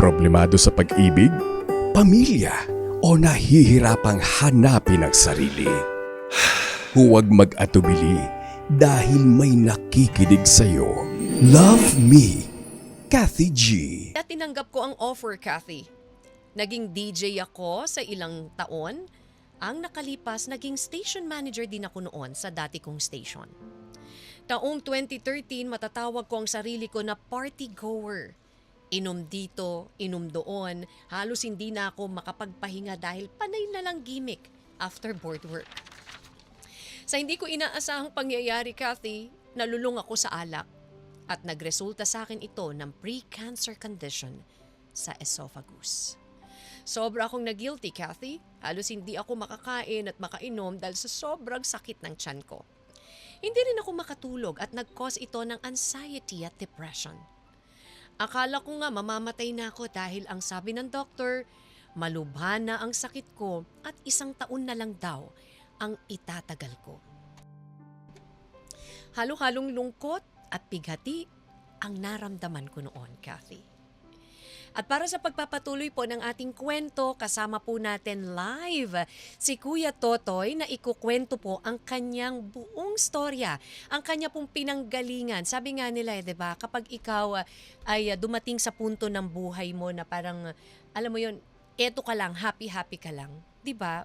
Problemado sa pag-ibig, pamilya, o nahihirapang hanapin ang sarili. Huwag mag-atubili dahil may nakikinig sa'yo. Love Me, Kathy G. At tinanggap ko ang offer, Kathy. Naging DJ ako sa ilang taon. Ang nakalipas, naging station manager din ako noon sa dati kong station. Taong 2013, matatawag ko ang sarili ko na party goer. Inom dito, inom doon, halos hindi na ako makapagpahinga dahil panay na lang gimmick after board work. Sa hindi ko inaasahang pangyayari, Kathy, nalulung ako sa alak at nagresulta sa akin ito ng pre-cancer condition sa esophagus. Sobra akong na-guilty, Kathy. Halos hindi ako makakain at makainom dahil sa sobrang sakit ng tiyan ko. Hindi rin ako makatulog at nag-cause ito ng anxiety at depression. Akala ko nga mamamatay na ako dahil ang sabi ng doktor, malubha na ang sakit ko at 1 taon na lang daw ang itatagal ko. Halo-halong lungkot at bighati ang naramdaman ko noon, Kathy. At para sa pagpapatuloy po ng ating kwento, kasama po natin live si Kuya Totoy na ikukwento po ang kanyang buong storya, ang kanya pong pinanggalingan. Sabi nga nila, 'di ba, kapag ikaw ay dumating sa punto ng buhay mo na parang, alam mo 'yon, eto ka lang, happy ka lang, 'di ba?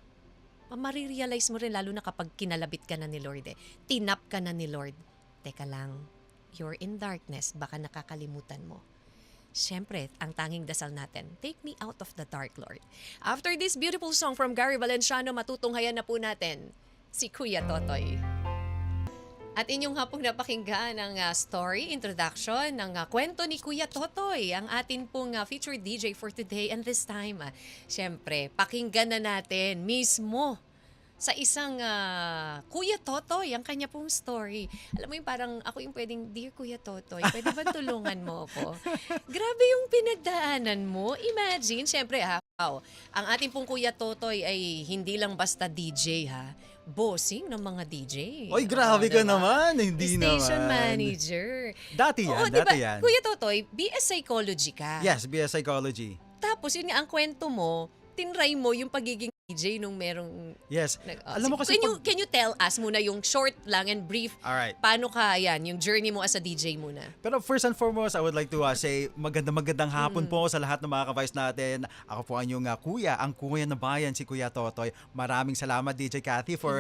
Marirealize mo rin lalo na kapag kinalabit ka na ni Lord tinap ka na ni Lord. Teka lang, you're in darkness, baka nakakalimutan mo. Siyempre, ang tanging dasal natin, take me out of the dark, Lord. After this beautiful song from Gary Valenciano, matutunghayan na po natin si Kuya Totoy. At inyong hapong napakinggan ang story, introduction ng kwento ni Kuya Totoy, ang atin pong featured DJ for today and this time. Siyempre, pakinggan na natin mismo sa isang Kuya Totoy, ang kanya pong story. Alam mo yung parang ako yung pwedeng, Dear Kuya Totoy, pwede ba tulungan mo ako? Grabe yung pinagdaanan mo. Imagine, siyempre wow, ang ating pong Kuya Totoy ay hindi lang basta DJ bossing ng mga DJ. Oy, grabe ka naman. Hindi Station naman. manager. Dati yan, Oo, dati diba? yan. Kuya Totoy, BS Psychology ka. Yes, BS Psychology. Tapos yun nga, ang kwento mo, tinry mo yung pagiging DJ nung merong... Yes. Alam mo kasi can you tell us muna yung short lang and brief, Alright. paano ka, yung journey mo as a DJ muna? Pero first and foremost, I would like to say magandang hapon po sa lahat ng mga ka-vice natin. Ako po ang inyong kuya, ang kuya na bayan, si Kuya Totoy. Maraming salamat, DJ Kathy, for,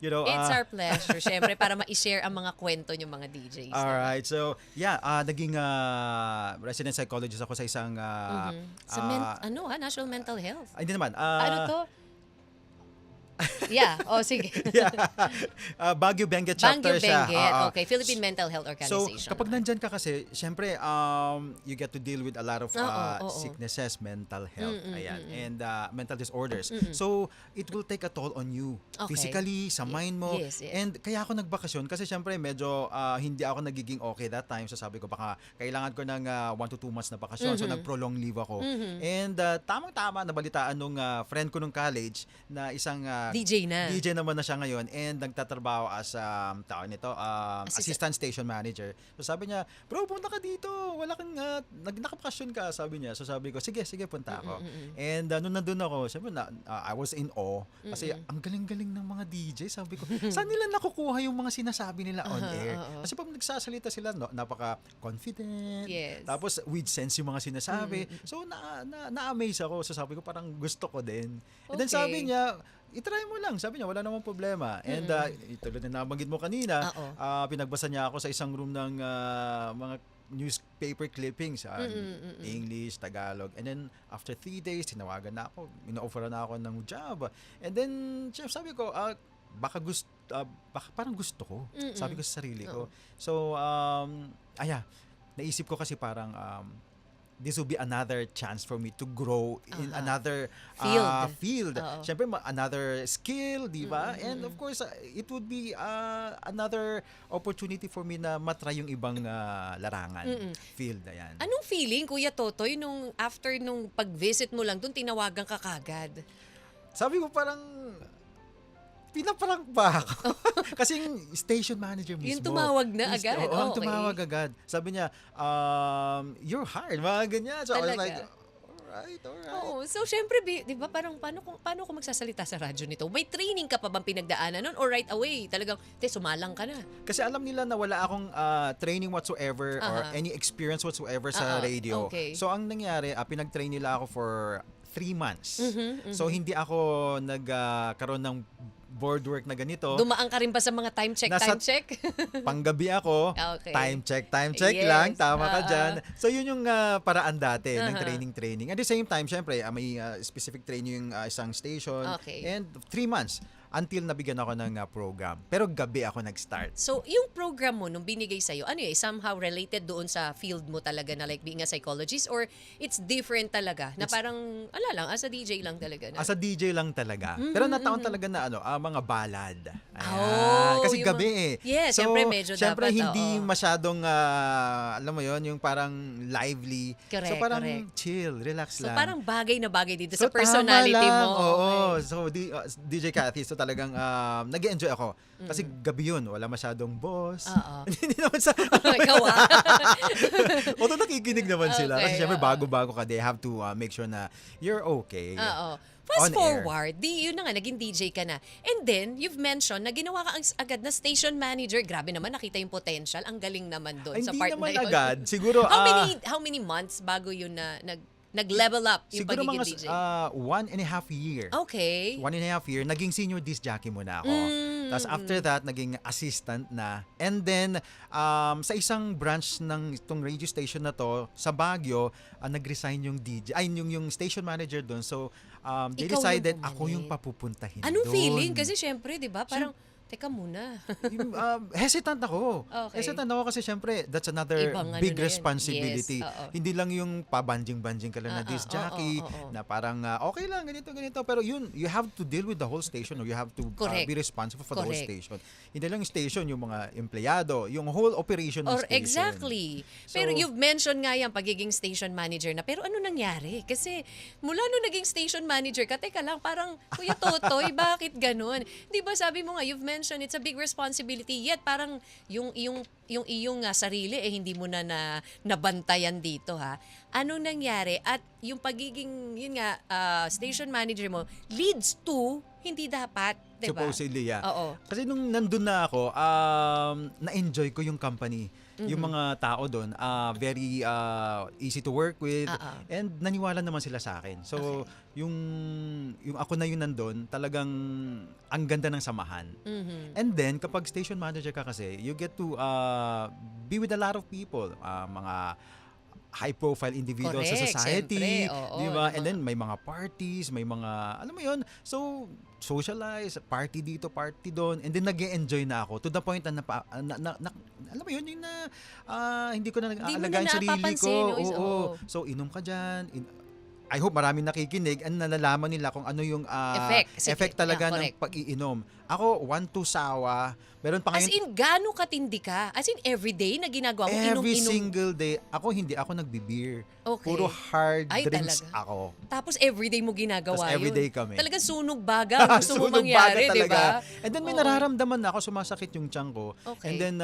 It's our pleasure, syempre, para ma-share ang mga kwento ng mga DJs. Alright. So, yeah, naging resident psychologist ako sa isang... Sa National Mental Health. Hindi naman. Ano to? Yeah, sige. Yeah. Baguio Benguet chapter siya. Benguet, okay. Philippine Mental Health Organization. So, kapag nandyan ka kasi, syempre, you get to deal with a lot of sicknesses, mental health, and mental disorders. So, it will take a toll on you. Okay. Physically, sa mind mo. Yes. And kaya ako nagbakasyon kasi syempre, medyo hindi ako nagiging okay that time. So, sabi ko, baka kailangan ko ng 1 to 2 months na bakasyon. So, nag-prolong leave ako. And tamang-tama, nabalitaan nung friend ko nung college na isang DJ naman na siya ngayon and nagtatrabaho as assistant station manager. So sabi niya, bro, punta ka dito. Wala kang nakapakasyon ka, sabi niya. So sabi ko, sige, punta ako. And nung nandun ako, syempre I was in awe kasi ang galing-galing ng mga DJ. Sabi ko, saan nila nakukuha yung mga sinasabi nila on air? Kasi pag nagsasalita sila, napaka-confident. Yes. Tapos with sense yung mga sinasabi. So na-amaze ako. So sabi ko, parang gusto ko din. And then sabi niya, itry mo lang. Sabi niya, wala namang problema. And tulad na nabanggit mo kanina, pinagbasa niya ako sa isang room ng mga newspaper clippings. English, Tagalog. And then, after 3 days, tinawagan na ako. Ina-offeran na ako ng job. And then, sabi ko, baka parang gusto ko. Sabi ko sa sarili ko. So, naisip ko kasi parang... this will be another chance for me to grow in another field. Siyempre, another skill, di ba? And of course, it would be another opportunity for me na matry yung ibang larangan, field. Ayan. Anong feeling, Kuya Totoy, nung after nung pag-visit mo lang doon, tinawagan ka kagad? Sabi ko parang... Pinaprank ba ako? Kasi yung station manager mismo. Yung tumawag na agad? Oo, tumawag agad. Sabi niya, you're hired. Mga ganyan. So I was like, Alright. Oo. So, syempre, di ba, parang paano ko magsasalita sa radyo nito? May training ka pa bang pinagdaanan nun? Or right away, talagang, sumalang ka na? Kasi alam nila na wala akong training whatsoever or any experience whatsoever sa radio. Okay. So, ang nangyari, pinag-train nila ako for 3 months. So, hindi ako nagkaroon ng board work na ganito. Dumaan ka rin ba sa mga time check? Panggabi ako, Okay. time check Yes. lang, tama ka dyan. So yun yung paraan dati ng training. At the same time, syempre, may specific training yung isang station. Okay. And 3 months until nabigyan ako ng program. Pero gabi ako nag-start. So, yung program mo nung binigay sa'yo, somehow related doon sa field mo talaga na like being a psychologist, or it's different talaga na parang, as a DJ lang talaga? As a DJ lang talaga. Pero nataon talaga na mga ballad. Kasi yung gabi Yes, so, syempre medyo syempre dapat. hindi masyadong, alam mo yon yung parang lively. Correct, so parang correct. chill, relax So, lang. parang bagay na bagay dito sa tama personality lang. mo. Oo. Okay. So, DJ Cathy, so talagang nag-enjoy ako. Kasi gabi yun, wala masyadong boss. Oo. Hindi naman sa... Ikaw Although nakikinig naman sila. Kasi Okay, syempre oo. bago-bago ka, they have to make sure na you're okay. Oo. Fast On air. forward, yun na nga, naging DJ ka na. And then, you've mentioned na ginawa ka agad na station manager. Grabe naman, nakita yung potential. Ang galing naman doon Ay, sa hindi part naman na yun. agad. Siguro, How many months bago yun na nag-level up yung siguro pagiging mga DJ? 1.5 year. Okay. 1.5 year, naging senior disc jockey muna ako. Tapos after that, naging assistant na. And then, sa isang branch ng itong radio station na to, sa Baguio, nag-resign yung DJ, yung station manager doon. So, they Ikaw yung decided pumalit. ako yung papupuntahin Anong doon. feeling? Kasi syempre, di ba, parang, teka muna. Hesitant ako. Okay. Hesitant ako kasi syempre, that's another Ibang big na yun. responsibility. Yes, oo. Hindi lang yung pabanjing-banjing ka lang na disc jockey, na parang okay lang, ganito. Pero yun, you have to deal with the whole station, or you have to Correct. be responsible for the whole Correct. station. Hindi lang yung station, yung mga empleyado, yung whole operation ng Or station. exactly. Pero So- you've mentioned nga yan, pagiging station manager na. Pero ano nangyari? Kasi mula nung naging station manager ka, teka lang, parang, Kuya Totoy, bakit ganun? Di ba sabi mo nga, you've mentioned it's a big responsibility, yet parang yung iyong sarili, hindi mo na nabantayan dito, ha? Anong nangyari? At yung pagiging, yun nga, station manager mo, leads to, hindi dapat, di ba? Supposedly, yeah. Oo. Kasi nung nandun na ako, na-enjoy ko yung company. Yung mga tao doon, very easy to work with. And naniwala naman sila sa akin. So, yung ako na yung nandun, talagang ang ganda ng samahan. And then, kapag station manager ka kasi, you get to be with a lot of people. Mga high-profile individuals Correct, sa society. siyempre. Oo, Di ba? diba? And then, may mga parties, may mga, alam mo yun, so, socialize, party dito, party doon, and then nag-e-enjoy na ako to the point na, alam mo yun, yung na, hindi ko na Hindi mo nag-aalagaan na sarili ko. napapansin, no? Oo. So, inom ka dyan, I hope maraming nakikinig and nalalaman nila kung ano yung effect talaga ng correct. pag-iinom. Ako, 1-2 sawa. Meron pa As ngayon, in, gaano katindi ka? As in, everyday na ginagawa mo, every inom-inom. single day. Hindi ako nagbe-beer. Okay. Puro hard Ay, drinks talaga? ako. Tapos everyday mo ginagawa Tapos everyday yun. kami. Talagang sunog baga ang gusto mo Sunog mangyari, baga di talaga. ba? And then may Oo. nararamdaman na ako, sumasakit yung tiyan ko. Okay. And then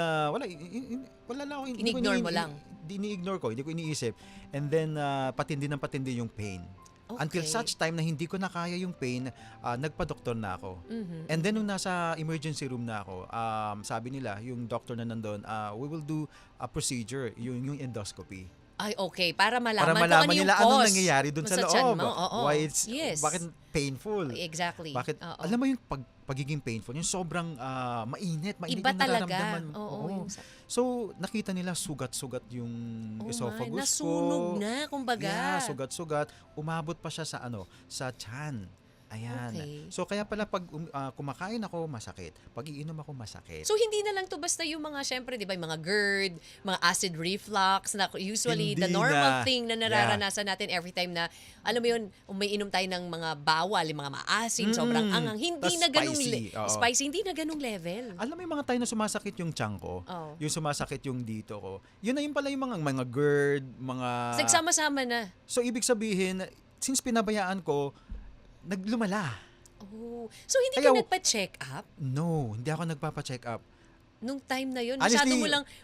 wala lang ako. Hindi ko Ini-ignore mo lang. Ini-ignore ko, hindi ko iniisip. And then patindi ng patindi yung pain. Okay. Until such time na hindi ko na kaya yung pain, nagpa-doktor na ako. And then nung nasa emergency room na ako, sabi nila, yung doctor na nandun, we will do a procedure, yung endoscopy. Ay, okay. Para malaman, Para kung malaman ano yung nila cause. anong nangyayari dun sa tiyan loob. mo. Oo. Why it's, Yes. bakit painful. Exactly. Bakit, Oo. alam mo yung pagiging painful, yung sobrang mainit Iba yung talaga. nararamdaman mo. Oo. Yung So, nakita nila sugat-sugat yung esophagus ko. nasunog na, kumbaga. Yeah, sugat-sugat. Umabot pa siya sa tiyan. Ayan. Okay. So, kaya pala pag kumakain ako, masakit. Pag iinom ako, masakit. So, hindi na lang to basta yung mga, syempre, di ba, yung mga GERD, mga acid reflux, na usually the Hindi normal na. thing na nararanasan natin every time na, alam mo yun, umiinom tayo ng mga bawal, yung mga maasim, sobrang angang. Hindi Tas na ganung spicy. Oo. spicy, hindi na ganung level. Alam mo yung mga tayo na sumasakit yung tiyan ko, Oo. yung sumasakit yung dito ko, yun na yung pala yung mga GERD, mga... Nagsama-sama na. So, ibig sabihin, since pinabayaan ko, naglumala. Oh. So, hindi Kaya- ka nagpa-check up? No, hindi ako nagpapa-check up. nung time na yun, Honestly,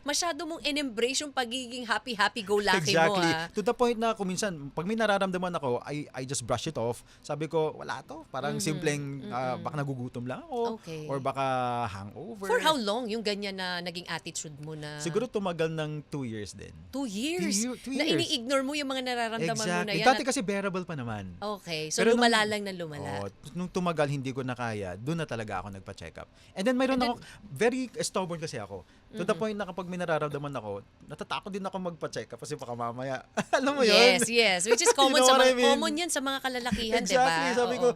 masyado mong in-embrace yung pagiging happy-go-lucky mo. exactly. To the point na kuminsan, pag may nararamdaman ako, I just brush it off. Sabi ko, wala to. Parang simpleng, baka nagugutom lang ako. Okay. Or baka hangover. For how long yung ganyan na naging attitude mo na... Siguro tumagal ng 2 years din. 2 years? 2 Na years. ini-ignore mo yung mga nararamdaman mo na yan. Dati kasi bearable pa naman. Okay. So, Pero lumala lang na lumala. Nung tumagal, hindi ko na kaya, doon na talaga ako nagpa-check up. And then mayroon ako, very stubborn kasi ako. To the point na kapag may nararamdaman ako, natatakot din ako magpa-check up kasi baka mamaya. Alam mo yun? Yes. Which is common You know what I mean? common yan sa mga kalalakihan, di ba? Exactly. Sabi ko,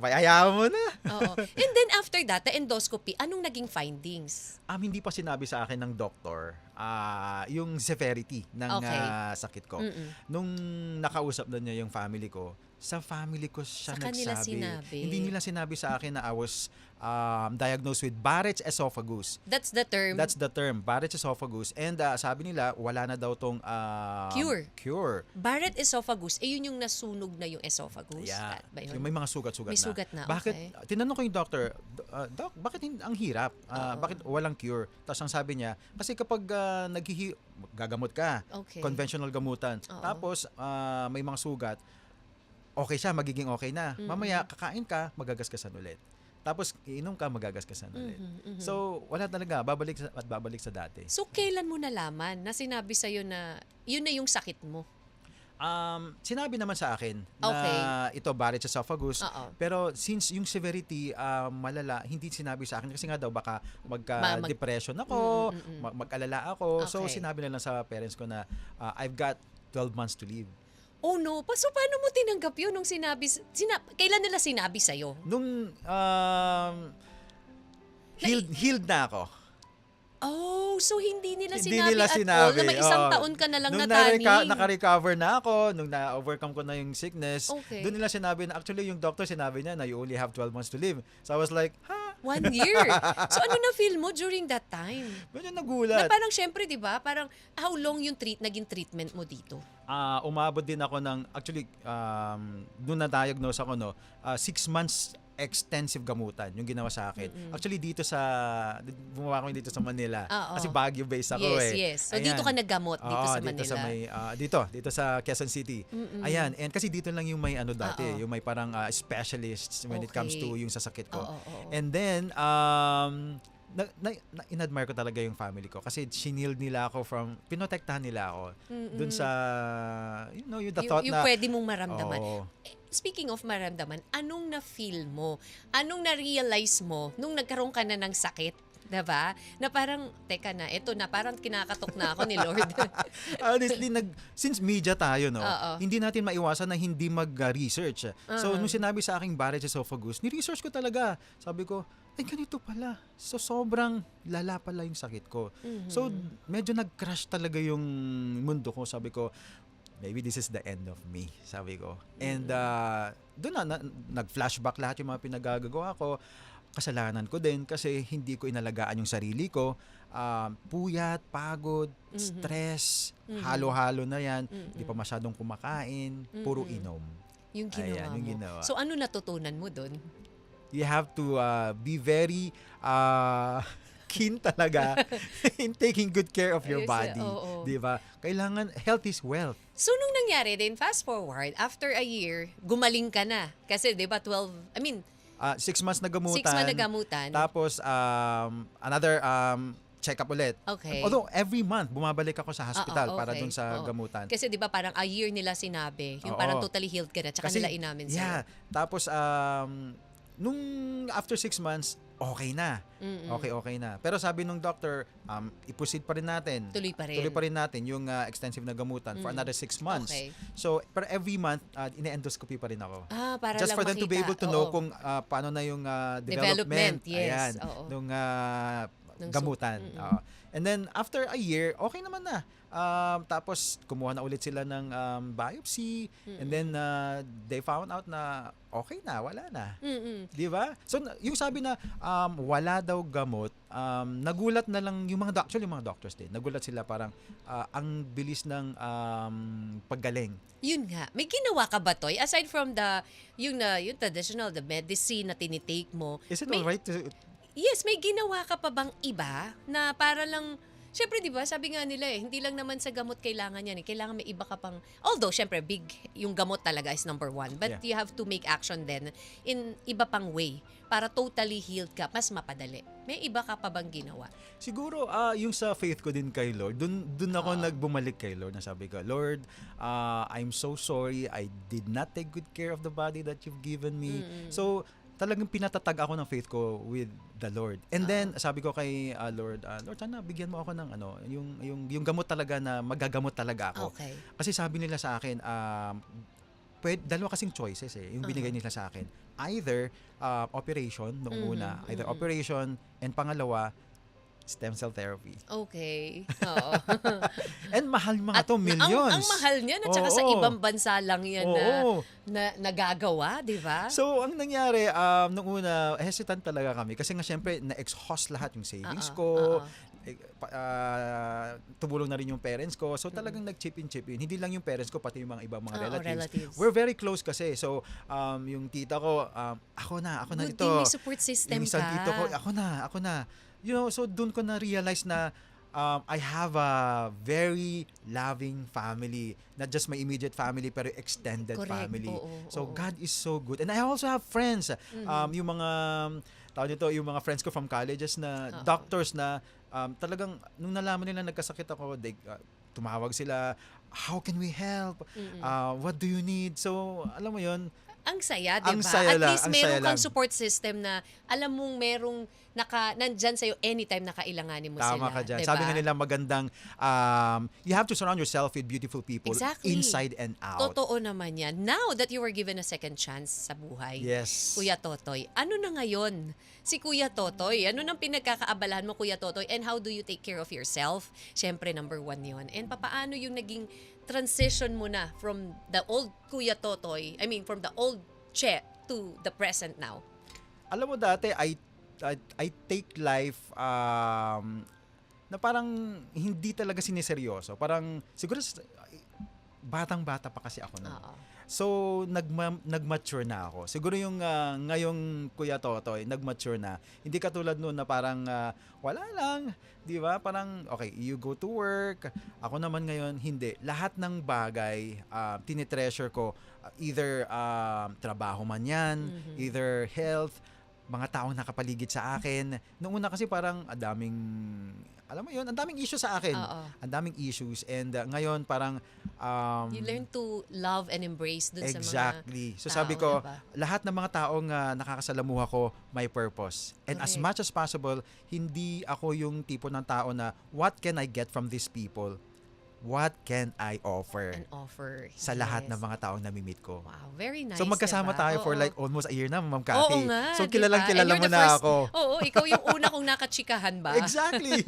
hayaan mo na. Oo. And then after that, the endoscopy, anong naging findings? Hindi pa sinabi sa akin ng doktor yung severity ng Okay. sakit ko. Nung nakausap na niya yung family ko, sa family ko siya Sa kanila nagsabi. sinabi. Hindi nila sinabi sa akin na I was diagnosed with Barrett's esophagus. That's the term. That's the term, Barrett's esophagus. And sabi nila, wala na daw tong cure. Barrett esophagus, yun yung nasunog na yung esophagus. Yeah. Ba yun? Yung may mga sugat-sugat May sugat na, Bakit, okay. tinanong ko yung doctor, Doc, bakit ang hirap? Bakit walang cure? Tapos ang sabi niya, kasi kapag gagamot ka, Okay. conventional gamutan, Oo. tapos may mga sugat, okay siya, magiging okay na. Mamaya, kakain ka, magagasgasan ulit. Tapos, iinom ka, magagasgasan ulit. So, wala talaga, babalik sa dati. So, kailan mo nalaman na sinabi sa'yo na yun na yung sakit mo? Sinabi naman sa akin Okay. na ito Barrett's esophagus. Oo. Pero since yung severity malala, hindi sinabi sa akin kasi nga daw baka magka-depression ako, mag-alala ako. So Okay. sinabi na lang sa parents ko na I've got 12 months to live. Oh no, so paano mo tinanggap yun nung kailan nila sinabi sa'yo? Nung healed na ako. Oh, so hindi nila Hindi sinabi nila at all sinabi. na may isang Oo. taon ka na lang Nung nataning. naka-recover na ako, nung na-overcome ko na yung sickness, Okay. doon nila sinabi na actually yung doctor sinabi niya na you only have 12 months to live. So I was like, 1 year. So ano na feel mo during that time? medyo Na nagulat. parang syempre, 'di ba? Parang how long yung naging treatment mo dito? Umabot din ako ng, actually, doon na-diagnose ako, 6 months extensive gamutan yung ginawa sa akin. Actually, gumawa ko dito sa Manila. Oo. Kasi Baguio-based ako Yes. So Ayan. dito ka naggamot dito Oo, sa Manila. Dito sa dito sa Quezon City. Ayan, and kasi dito lang yung may dati, Oo. yung may parang specialists when it comes to yung sasakit ko. Oo. And then, in-admire ko talaga yung family ko kasi shineld nila ako pinotektahan nila ako dun sa, yung the thought yung na, pwede mong maramdaman. Oo. Speaking of maramdaman, anong na-feel mo? Anong na-realize mo nung nagkaroon ka na ng sakit? Diba? Na parang, teka na, eto na, parang kinakatok na ako ni Lord. Honestly, since media tayo, Oo. hindi natin maiwasan na hindi mag-research. So, nung sinabi sa aking Barrett's esophagus, ni-research ko talaga. Sabi ko, ay, ganito pala. So, sobrang lala pala yung sakit ko. So, medyo nag-crash talaga yung mundo ko. Sabi ko, maybe this is the end of me, sabi ko. And doon na nag-flashback lahat yung mga pinagagawa ko. Kasalanan ko din kasi hindi ko inalagaan yung sarili ko. Puyat, pagod, stress, halo-halo na yan. Hindi pa masyadong kumakain, puro inom. Yung ginawa Ayan, yung mo. ginawa. So ano natutunan mo dun? You have to be very keen talaga in taking good care of your Ayos, body. oo. Di ba? Kailangan, health is wealth. So nung nangyari din, fast forward, after a year, gumaling ka na. Kasi di ba 6 months na gamutan. 6 months na gamutan. Tapos, another check-up ulit. Okay. Although, every month, bumabalik ako sa hospital para okay. dun sa Oo. gamutan. Kasi di ba parang a year nila sinabi, yung Oo. parang totally healed ka na, tsaka nila inamin sa'yo. Yeah. Tapos, nung after 6 months, okay na. Okay na. Pero sabi nung doctor, i-proceed pa rin natin. Tuloy pa rin. natin yung extensive na gamutan for another 6 months. Okay. So, per every month, ine-endoscopy pa rin ako. Para Just lang for them to be makita. able to know Oo. kung paano na yung Development, development. yes. Ayan. Oo. Nung Nung gamutan. Oo. And then, after a year, okay naman na. Tapos, kumuha na ulit sila ng biopsy. And then, they found out na okay na, wala na. Di ba? So, yung sabi na wala daw gamot, nagulat na lang yung mga doctors din. Nagulat sila parang ang bilis ng paggaling. Yun nga. May ginawa ka ba, Toy? Aside from yung traditional, the medicine na tinitake mo. Is it may- alright to Yes, may ginawa ka pa bang iba na para lang, syempre di ba, sabi nga nila hindi lang naman sa gamot kailangan yan kailangan may iba ka pang, although syempre big, yung gamot talaga is number one, but you have to make action then in iba pang way para totally healed ka, mas mapadali. May iba ka pa bang ginawa? Siguro yung sa faith ko din kay Lord, dun ako nagbumalik kay Lord na sabi ko, Lord, I'm so sorry I did not take good care of the body that you've given me. So talagang pinatatag ako ng faith ko with the Lord. And then sabi ko kay Lord, Lord, sana bigyan mo ako ng yung gamot talaga na magagamot talaga ako. Okay. Kasi sabi nila sa akin, dalawa kasing choices yung binigay nila sa akin. Either operation noong una, either operation, and pangalawa, stem cell therapy. Okay. Oo. And mahal mga to, millions. Ang mahal niyan at saka sa ibang bansa lang yan na nagagawa, di ba? So, ang nangyari, nung una, hesitant talaga kami. Kasi nga, syempre, na-exhaust lahat yung savings ko. Tumulong na rin yung parents ko. So, talagang nag-chip in. Hindi lang yung parents ko, pati yung mga ibang mga relatives. We're very close kasi. So, yung tita ko, ako na Good dito. thing may support system yung isang ka. tito ko, ako na. You know, so doon ko na-realize na I have a very loving family. Not just my immediate family, pero extended family. So God is so good. And I also have friends. Yung mga, yung mga friends ko from colleges na doctors na talagang, nung nalaman nila nagkasakit ako, tumawag sila, how can we help? What do you need? So, alam mo yon. Ang saya, di ba? At least meron kang support system na alam mong merong nandyan sa'yo anytime na kailanganin mo sila. Tama ka dyan. Diba? Sabi nga nila magandang, you have to surround yourself with beautiful people inside and out. Totoo naman yan. Now that you were given a second chance sa buhay, yes. Kuya Totoy, ano na ngayon si Kuya Totoy? Ano nang pinagkakaabalahan mo, Kuya Totoy? And how do you take care of yourself? Siyempre, number one yon. And papaano yung naging transition mo na from the old Kuya Totoy, from the old Che to the present now? Alam mo dati, I take life na parang hindi talaga siniseryoso. Parang siguro batang-bata pa kasi ako noon. So nag-mature na ako. Siguro yung ngayong Kuya Totoy, nag-mature na. Hindi katulad noon na parang wala lang, 'di ba? Parang okay, you go to work. Ako naman ngayon hindi. Lahat ng bagay tinitreasure ko, either trabaho man 'yan, either health, mga taong nakapaligid sa akin. Noong una kasi parang alam mo yun, ang daming issue sa akin. Ang daming issues. And ngayon parang you learn to love and embrace dun sa mga exactly. So tao, sabi ko, diba? lahat ng mga taong nakakasalamuha ko, may purpose. And as much as possible, hindi ako yung tipo ng tao na, what can I get from these people? What can I offer? Sa lahat ng mga taong namimit ko. Wow, very nice. So magkasama diba? tayo for like almost a year na, Ma'am Cathy. Oo nga, so diba? kilala mo na ako. Oo, ikaw yung una kong nakachikahan ba? Exactly.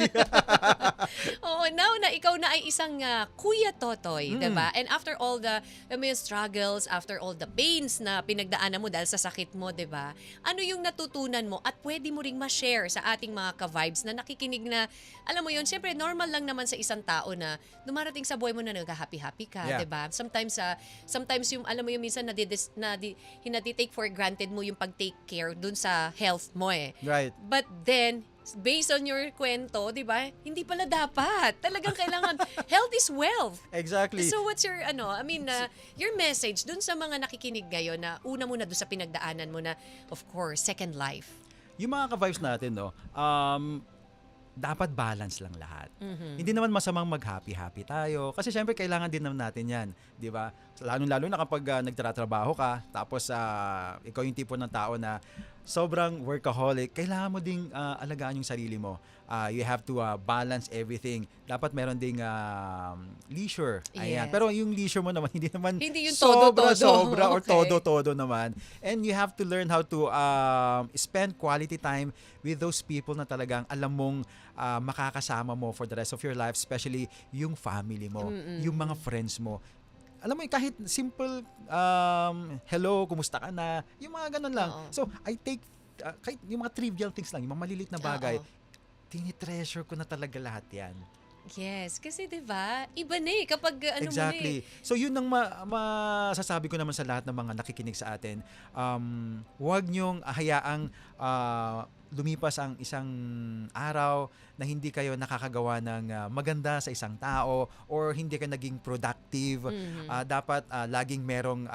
Oo, now na ikaw na ay isang Kuya Totoy, diba? And after all the struggles, after all the pains na pinagdaanan mo dahil sa sakit mo, diba? Ano yung natutunan mo at pwede mo ring ma-share sa ating mga ka-vibes na nakikinig na, alam mo yun, syempre normal lang naman sa isang tao na dumarating sa buhay mo na nag-happy-happy ka, diba? Sometimes yung, alam mo yung minsan hinadi-take for granted mo yung pag-take care dun sa health mo Right. But then, based on your kwento, di ba? Hindi pala dapat. Talagang kailangan, health is wealth. Exactly. So what's your, your message dun sa mga nakikinig ngayon na una muna dun sa pinagdaanan mo na, of course, second life? Yung mga ka-vibes natin, dapat balance lang lahat. Hindi naman masamang mag-happy-happy tayo. Kasi syempre, kailangan din naman natin yan. Di ba? Lalo na kapag nagtatrabaho ka, tapos ikaw yung tipo ng tao na sobrang workaholic, kailangan mo ding alagaan yung sarili mo. You have to balance everything. Dapat meron ding leisure. Ayan. Yes. Pero yung leisure mo naman, hindi yung sobra or Okay. todo naman. And you have to learn how to spend quality time with those people na talagang alam mong makakasama mo for the rest of your life, especially yung family mo, yung mga friends mo. Alam mo, kahit simple hello, kumusta ka na, yung mga ganun lang. So, I take kahit yung mga trivial things lang, yung mga malilit na bagay, tinitreasure ko na talaga lahat yan. Yes, kasi 'di ba? Iba na kapag ano mo na Exactly. So yun ang masasabi ko naman sa lahat ng mga nakikinig sa atin. Huwag niyong hayaang lumipas ang isang araw na hindi kayo nakakagawa ng maganda sa isang tao or hindi ka naging productive. Dapat laging merong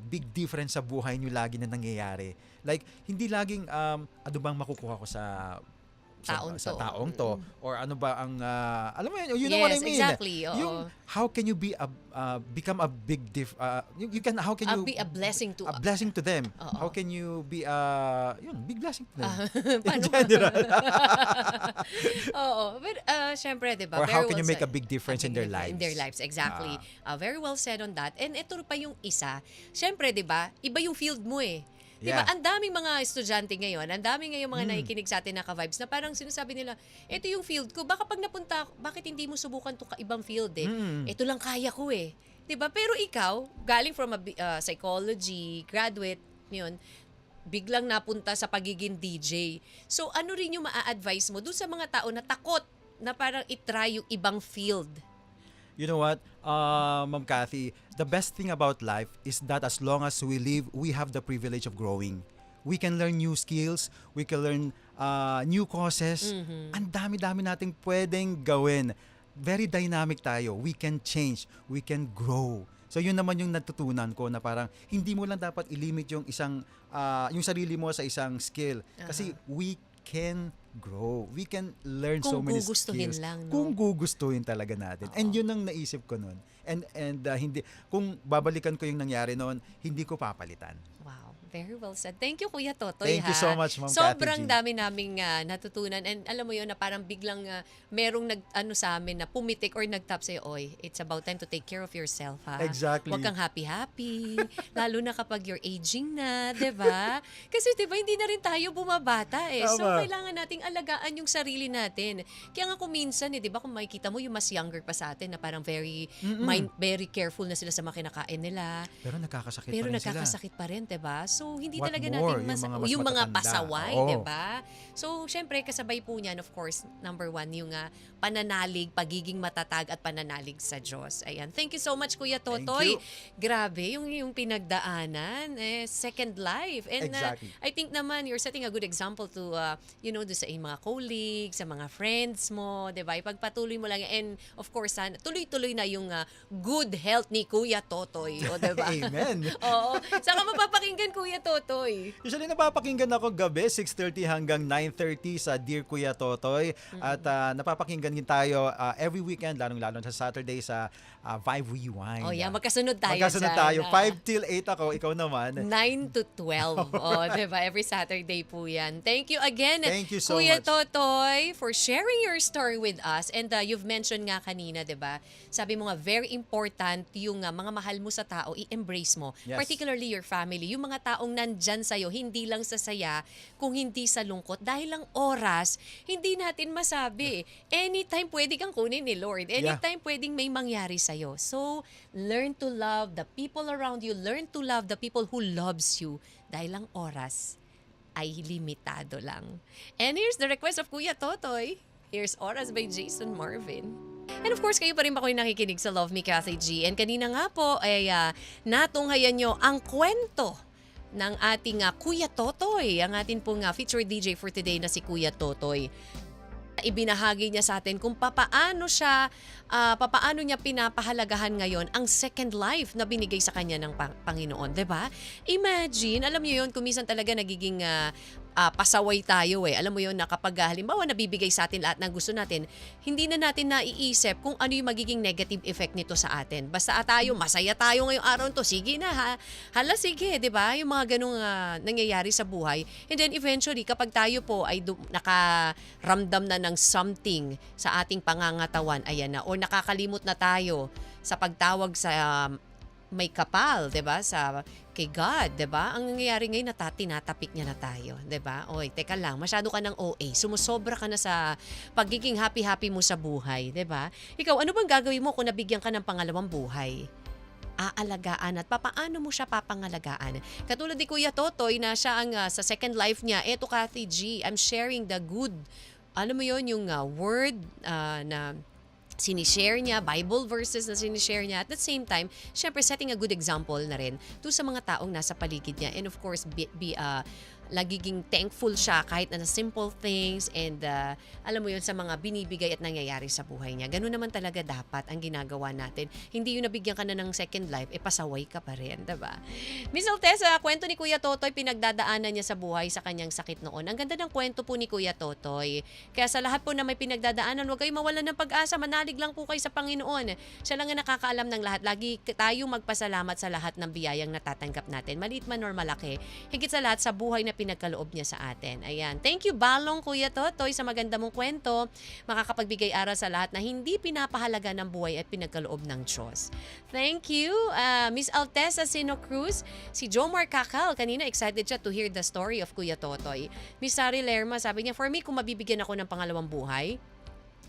big difference sa buhay niyo lagi na nangyayari. Like, hindi laging ano bang makukuha ko sa taong to or ano ba ang alam mo yun, you know what I mean. Exactly. Oo. Yung how can you be become a big you can how can you be a blessing to a blessing to them. Oo. How can you be yun big blessing to them. Paano? In general. Oo. But syempre, 'di ba? Or very how can well you make a said. big difference in their lives. In their lives, exactly. Very well said on that. And ito pa yung isa. Syempre, 'di ba? Iba yung field mo eh. Diba? Yeah. Ang daming mga estudyante ngayon, ang daming ngayon mga nakikinig sa atin na ka-vibes na parang sinasabi nila, ito yung field ko. Baka pag napunta, bakit hindi mo subukan to ibang field eh? Ito lang kaya ko eh. Diba? Pero ikaw, galing from a psychology graduate, yun, biglang napunta sa pagiging DJ. So ano rin yung maa-advise mo dun sa mga tao na takot na parang itry yung ibang field? You know what, Ma'am Kathy, the best thing about life is that as long as we live, we have the privilege of growing. We can learn new skills, we can learn new causes. Ang dami-dami nating pwedeng gawin. Very dynamic tayo. We can change, we can grow. So yun naman yung natutunan ko na parang hindi mo lang dapat ilimit yung yung sarili mo sa isang skill. Kasi we can grow. We can learn so many skills. Kung gugustuhin lang, no? Kung gugustuhin talaga natin. And yun ang naisip ko nun. And hindi, kung babalikan ko yung nangyari noon, hindi ko papalitan. Wow, very well said. Thank you, Kuya Totoy. Thank you so much, Ma'am Sobrang Cathy G. dami naming natutunan. And alam mo yun, na parang biglang merong sa amin na pumitik or nag-tap sa'yo, oy, it's about time to take care of yourself, ha? Exactly. Huwag kang happy-happy. Lalo na kapag you're aging na, di ba? Kasi di ba, hindi na rin tayo bumabata eh. So, Tama. kailangan nating alagaan yung sarili natin. Kaya nga kung minsan, di ba, kung makikita mo yung mas younger pa sa atin na parang very careful na sila sa mga kinakain nila. Pero nagkakasakit Pero pa rin sila. nagkakasakit pa rin, 'di ba? So hindi What talaga more? natin Yung mga mas matatanda. pasaway, Oo. 'di ba? So syempre kasabay po niyan, of course, number one yung pananalig, pagiging matatag at pananalig sa Diyos. Ayan. Thank you so much, Kuya Totoy. you. Grabe yung pinagdaanan, second life. And Exactly. I think naman you're setting a good example to do sa mga colleagues, sa mga friends mo, 'di ba? Ipagpatuloy mo lang and of course, tuloy-tuloy na yung good health ni Kuya Totoy, o 'di ba? Amen. Oo. Saan ka mapapakinggan, Kuya Totoy? Usually napapakinggan ako gabi 6:30 hanggang 9:30 sa Dear Kuya Totoy at napapakinggan din tayo every weekend lalong-lalo sa Saturday sa Vibe Rewind. Oh, yeah, magkasunod tayo Magkasunod dyan, tayo 5 till 8 ako, ikaw naman. 9 to 12. Oh, 'di ba? Every Saturday po 'yan. Thank you again, Thank you so Kuya much. Totoy, for sharing your story with us. And you've mentioned nga kanina, 'di ba? Sabi mo nga very important yung mga mahal mo sa tao, i-embrace mo. Yes. Particularly your family, yung mga taong nandyan sa'yo, hindi lang sa saya, kung hindi sa lungkot. Dahil lang oras, hindi natin masabi. Anytime pwede kang kunin ni Lord. Anytime pwedeng may mangyari sa'yo. So, learn to love the people around you. Learn to love the people who loves you. Dahil lang oras ay limitado lang. And here's the request of Kuya Totoy. Here's Oras by Jason Marvin. And of course, kayo pa rin ba kayo nakikinig sa Love Me Cathy G? And kanina nga po ay natunghayan nyo ang kwento ng ating Kuya Totoy, ang ating pong featured DJ for today na si Kuya Totoy. Ibinahagi niya sa atin kung papaano niya pinapahalagahan ngayon ang second life na binigay sa kanya ng Panginoon, 'di ba? Imagine, alam niyo 'yon, kung minsan talaga nagiging pasaway tayo eh. Alam mo 'yon na kapag halimbawa nabibigay sa atin lahat ng gusto natin, hindi na natin naiisip kung ano yung magiging negative effect nito sa atin. Basta tayo, masaya tayo ngayong araw to, sige na ha. Hala, sige, 'di ba? Yung mga ganung nangyayari sa buhay. And then eventually, kapag tayo po ay nakaramdam na ng something sa ating pangangatawan, ayan na, o nakakalimot na tayo sa pagtawag sa may kapal, 'di ba? Kay God, 'di ba? Ang nangyayari ngayon tinatapik niya na tayo, 'di ba? Oy, teka lang, masyado ka ng OA. Sumusobra ka na sa pagiging happy-happy mo sa buhay, 'di ba? Ikaw, ano bang gagawin mo kung nabigyan ka ng pangalawang buhay? Aalagaan at papaano mo siya papangalagaan. Katulad ni Kuya Totoy na siya ang sa second life niya, eto Cathy G, I'm sharing the good, alam mo yon yung word na sinishare niya, Bible verses na sinishare niya. At the same time, syempre setting a good example na rin to sa mga taong nasa paligid niya. And of course, lagiging thankful siya kahit na simple things and alam mo yun sa mga binibigay at nangyayari sa buhay niya. Ganun naman talaga dapat ang ginagawa natin. Hindi yung nabigyan ka na ng second life, pasaway ka pa rin, diba? Miss Altesa, kwento ni Kuya Totoy, pinagdadaanan niya sa buhay sa kanyang sakit noon. Ang ganda ng kwento po ni Kuya Totoy. Kaya sa lahat po na may pinagdadaanan, huwag kayong mawalan ng pag-asa, manalig lang po kayo sa Panginoon. Siya lang ang nakakaalam ng lahat. Lagi tayong magpasalamat sa lahat ng biyayang natatanggap natin. Maliit man or malaki. Higit sa lahat sa buhay na pinagkaloob niya sa atin. Ayan. Thank you, Balong Kuya Totoy, sa maganda mong kwento. Makakapagbigay aral sa lahat na hindi pinapahalaga ng buhay at pinagkaloob ng Diyos. Thank you, Miss Altesa Sino Cruz. Si Jomar Kakal, kanina excited siya to hear the story of Kuya Totoy. Miss Sari Lerma, sabi niya, for me, kung mabibigyan ako ng pangalawang buhay,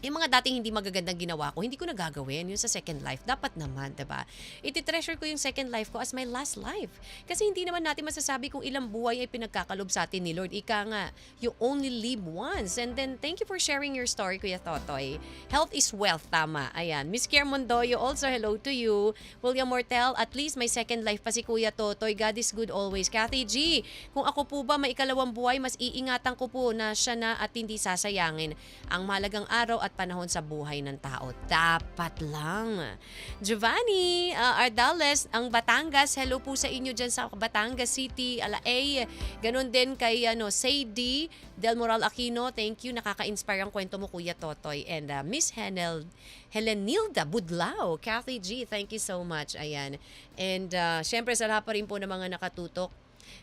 yung mga dating hindi magagandang ginawa ko, hindi ko nagagawin. Yung sa second life, dapat naman, diba? Iti-treasure ko yung second life ko as my last life. Kasi hindi naman natin masasabi kung ilang buhay ay pinagkakalob sa atin ni Lord. Ika nga, you only live once. And then, thank you for sharing your story, Kuya Totoy. Health is wealth, tama. Ayan. Miss Kier Mondoyo, also hello to you. William Mortel, at least may second life pa si Kuya Totoy. God is good always. Kathy G, kung ako po ba may ikalawang buhay, mas iingatan ko po na siya na at hindi sasayangin ang mahalagang araw at panahon sa buhay ng tao. Dapat lang. Giovanni Ardales, ang Batangas, hello po sa inyo dyan sa Batangas City, Alae. Ganon din kay Sadie Del Moral Aquino, thank you. Nakaka-inspire ang kwento mo, Kuya Totoy. And Miss Helenilda Budlao, Kathy G, thank you so much. Ayan. And syempre sa lahat pa rin po ng mga nakatutok,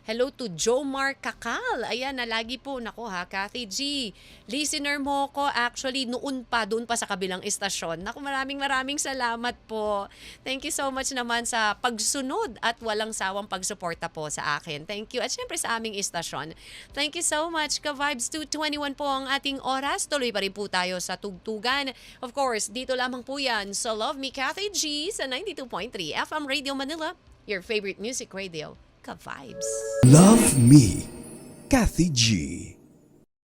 hello to Jomar Kakal. Ayan, na lagi po. Nako ha, Kathy G. Listener mo ko actually doon pa sa kabilang istasyon. Nako, maraming salamat po. Thank you so much naman sa pagsunod at walang sawang pagsuporta po sa akin. Thank you. At syempre sa aming istasyon. Thank you so much. Ka-Vibes 221 po ang ating oras. Tuloy pa rin po tayo sa tugtugan. Of course, dito lamang po yan. So Love Me, Kathy G sa 92.3 FM Radio Manila. Your favorite music radio. Ka-Vibes. Love Me, Kathy G.